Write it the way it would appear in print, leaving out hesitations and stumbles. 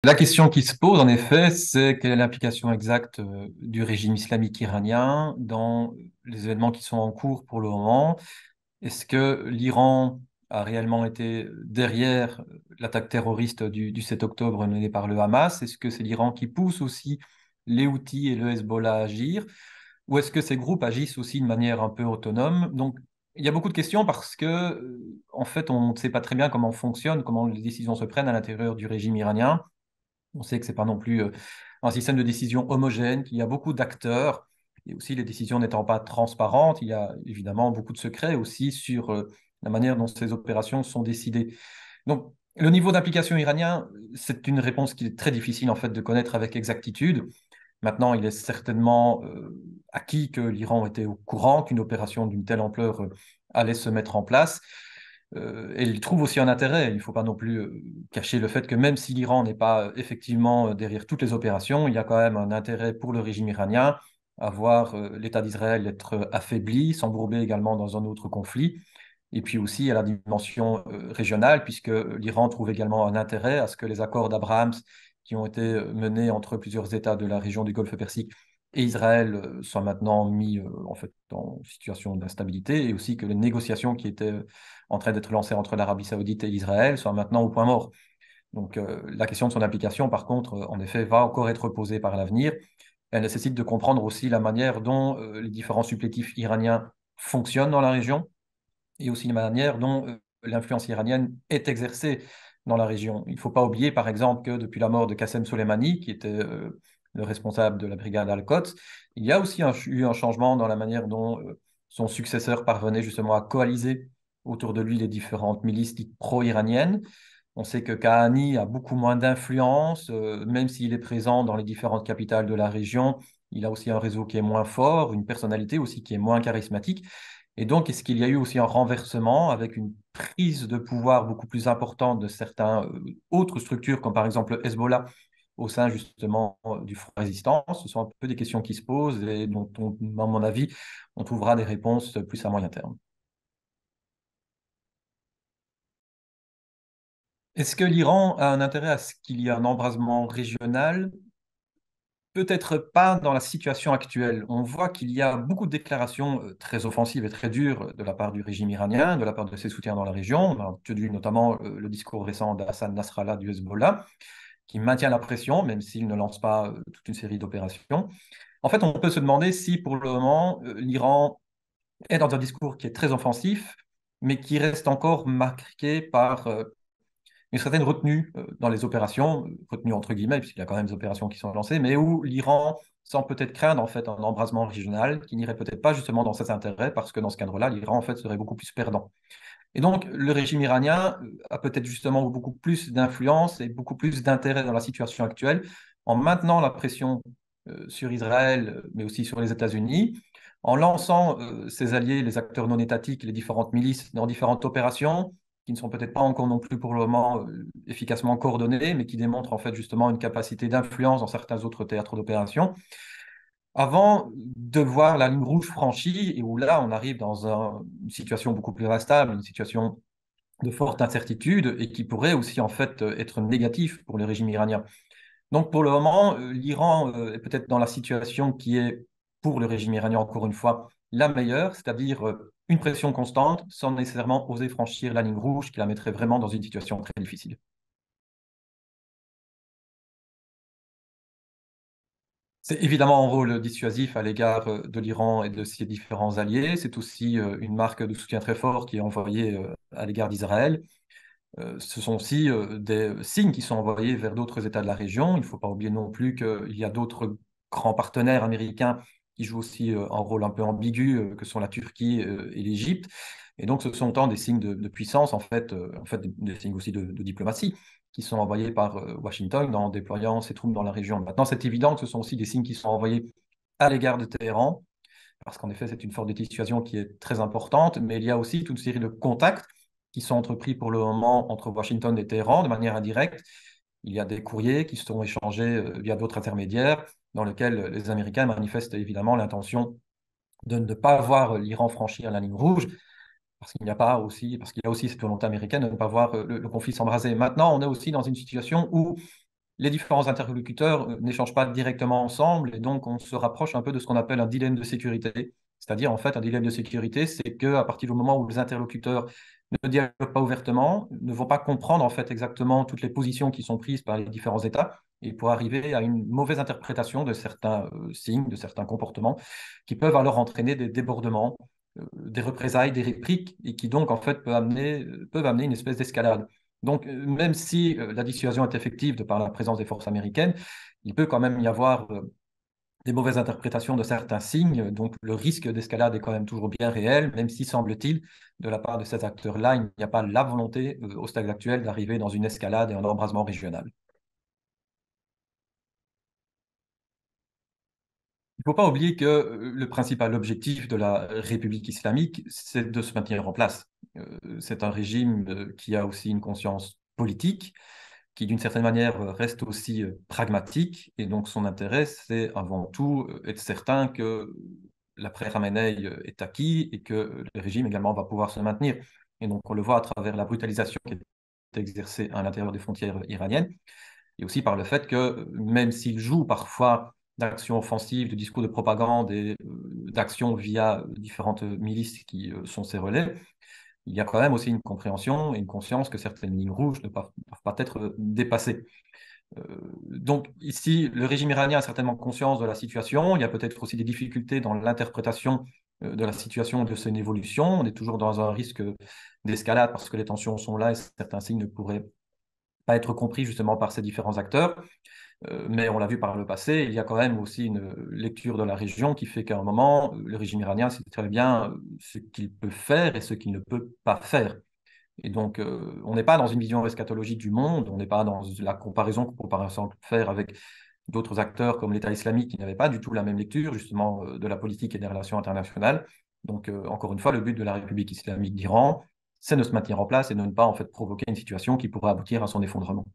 La question qui se pose, en effet, c'est quelle est l'implication exacte du régime islamique iranien dans les événements qui sont en cours pour le moment. Est-ce que l'Iran a réellement été derrière l'attaque terroriste du 7 octobre menée par le Hamas? Est-ce que c'est l'Iran qui pousse aussi les Houthis et le Hezbollah à agir? Ou est-ce que ces groupes agissent aussi de manière un peu autonome? Donc, il y a beaucoup de questions parce que, en fait, on ne sait pas très bien comment fonctionne, comment les décisions se prennent à l'intérieur du régime iranien. On sait que c'est pas non plus un système de décision homogène, qu'il y a beaucoup d'acteurs, et aussi les décisions n'étant pas transparentes, il y a évidemment beaucoup de secrets aussi sur la manière dont ces opérations sont décidées. Donc, le niveau d'implication iranien, c'est une réponse qui est très difficile en fait de connaître avec exactitude. Maintenant, il est certainement acquis que l'Iran était au courant qu'une opération d'une telle ampleur allait se mettre en place. Et il trouve aussi un intérêt. Il ne faut pas non plus cacher le fait que même si l'Iran n'est pas effectivement derrière toutes les opérations, il y a quand même un intérêt pour le régime iranien à voir l'État d'Israël être affaibli, s'embourber également dans un autre conflit. Et puis aussi à la dimension régionale, puisque l'Iran trouve également un intérêt à ce que les accords d'Abraham qui ont été menés entre plusieurs États de la région du Golfe Persique et Israël soient maintenant mis en fait en situation d'instabilité, et aussi que les négociations qui étaient en train d'être lancées entre l'Arabie Saoudite et Israël soient maintenant au point mort. Donc la question de son application, par contre, en effet, va encore être posée par l'avenir. Elle nécessite de comprendre aussi la manière dont les différents supplétifs iraniens fonctionnent dans la région et aussi la manière dont l'influence iranienne est exercée dans la région. Il ne faut pas oublier, par exemple, que depuis la mort de Qassem Soleimani, qui était le responsable de la brigade Al-Quds, il y a aussi eu un changement dans la manière dont son successeur parvenait justement à coaliser autour de lui les différentes milices dites pro-iraniennes. On sait que Kahani a beaucoup moins d'influence, même s'il est présent dans les différentes capitales de la région. Il a aussi un réseau qui est moins fort, une personnalité aussi qui est moins charismatique. Et donc, est-ce qu'il y a eu aussi un renversement avec une prise de pouvoir beaucoup plus importante de certaines autres structures, comme par exemple Hezbollah, au sein justement du Front de Résistance? Ce sont un peu des questions qui se posent et dont, à mon avis, on trouvera des réponses plus à moyen terme. Est-ce que l'Iran a un intérêt à ce qu'il y ait un embrasement régional? Peut-être pas dans la situation actuelle. On voit qu'il y a beaucoup de déclarations très offensives et très dures de la part du régime iranien, de la part de ses soutiens dans la région. On a tenu notamment le discours récent d'Hassan Nasrallah du Hezbollah, qui maintient la pression, même s'il ne lance pas toute une série d'opérations. En fait, on peut se demander si pour le moment, l'Iran est dans un discours qui est très offensif, mais qui reste encore marqué par une certaine retenue dans les opérations, retenue entre guillemets, puisqu'il y a quand même des opérations qui sont lancées, mais où l'Iran semble peut-être craindre en fait un embrasement régional qui n'irait peut-être pas justement dans ses intérêts, parce que dans ce cadre-là, l'Iran en fait serait beaucoup plus perdant. Et donc, le régime iranien a peut-être justement beaucoup plus d'influence et beaucoup plus d'intérêt dans la situation actuelle en maintenant la pression sur Israël, mais aussi sur les États-Unis, en lançant ses alliés, les acteurs non étatiques, les différentes milices dans différentes opérations qui ne sont peut-être pas encore non plus pour le moment efficacement coordonnées, mais qui démontrent en fait justement une capacité d'influence dans certains autres théâtres d'opération avant de voir la ligne rouge franchie et où là, on arrive dans une situation beaucoup plus instable, une situation de forte incertitude et qui pourrait aussi en fait être négatif pour le régime iranien. Donc pour le moment, l'Iran est peut-être dans la situation qui est pour le régime iranien, encore une fois, la meilleure, c'est-à-dire une pression constante sans nécessairement oser franchir la ligne rouge qui la mettrait vraiment dans une situation très difficile. C'est évidemment un rôle dissuasif à l'égard de l'Iran et de ses différents alliés. C'est aussi une marque de soutien très fort qui est envoyée à l'égard d'Israël. Ce sont aussi des signes qui sont envoyés vers d'autres États de la région. Il ne faut pas oublier non plus qu'il y a d'autres grands partenaires américains qui jouent aussi un rôle un peu ambigu, que sont la Turquie et l'Égypte. Et donc, ce sont autant des signes de puissance, en fait des signes aussi de diplomatie, qui sont envoyés par Washington en déployant ses troupes dans la région. Maintenant, c'est évident que ce sont aussi des signes qui sont envoyés à l'égard de Téhéran, parce qu'en effet, c'est une forme de dissuasion qui est très importante, mais il y a aussi toute une série de contacts qui sont entrepris pour le moment entre Washington et Téhéran de manière indirecte. Il y a des courriers qui sont échangés via d'autres intermédiaires, dans lesquels les Américains manifestent évidemment l'intention de ne pas voir l'Iran franchir la ligne rouge, parce qu'il y a aussi cette volonté américaine de ne pas voir le conflit s'embraser. Maintenant, on est aussi dans une situation où les différents interlocuteurs n'échangent pas directement ensemble et donc on se rapproche un peu de ce qu'on appelle un dilemme de sécurité. C'est-à-dire, en fait, un dilemme de sécurité, c'est qu'à partir du moment où les interlocuteurs ne dialoguent pas ouvertement, ne vont pas comprendre en fait exactement toutes les positions qui sont prises par les différents États, et pour arriver à une mauvaise interprétation de certains signes, de certains comportements, qui peuvent alors entraîner des débordements, des représailles, des répliques, et qui donc en fait peuvent amener une espèce d'escalade. Donc, même si la dissuasion est effective de par la présence des forces américaines, il peut quand même y avoir des mauvaises interprétations de certains signes. Donc, le risque d'escalade est quand même toujours bien réel, même si, semble-t-il, de la part de ces acteurs-là, il n'y a pas la volonté, au stade actuel, d'arriver dans une escalade et un embrasement régional. Il ne faut pas oublier que le principal objectif de la République islamique, c'est de se maintenir en place. C'est un régime qui a aussi une conscience politique, qui d'une certaine manière reste aussi pragmatique, et donc son intérêt, c'est avant tout être certain que l'après Khamenei est acquis et que le régime également va pouvoir se maintenir. Et donc on le voit à travers la brutalisation qui est exercée à l'intérieur des frontières iraniennes, et aussi par le fait que même s'il joue parfois d'actions offensives, de discours de propagande et d'actions via différentes milices qui sont ses relais, il y a quand même aussi une compréhension et une conscience que certaines lignes rouges ne peuvent pas être dépassées. Euh, donc ici, le régime iranien a certainement conscience de la situation. Il y a peut-être aussi des difficultés dans l'interprétation de la situation et de son évolution. On est toujours dans un risque d'escalade parce que les tensions sont là et certains signes ne pourraient pas être compris justement par ces différents acteurs. Mais on l'a vu par le passé, il y a quand même aussi une lecture de la région qui fait qu'à un moment, le régime iranien sait très bien ce qu'il peut faire et ce qu'il ne peut pas faire. Et donc, on n'est pas dans une vision eschatologique du monde, on n'est pas dans la comparaison qu'on peut par exemple faire avec d'autres acteurs comme l'État islamique qui n'avaient pas du tout la même lecture justement de la politique et des relations internationales. Donc, encore une fois, le but de la République islamique d'Iran, c'est de se maintenir en place et de ne pas en fait provoquer une situation qui pourrait aboutir à son effondrement.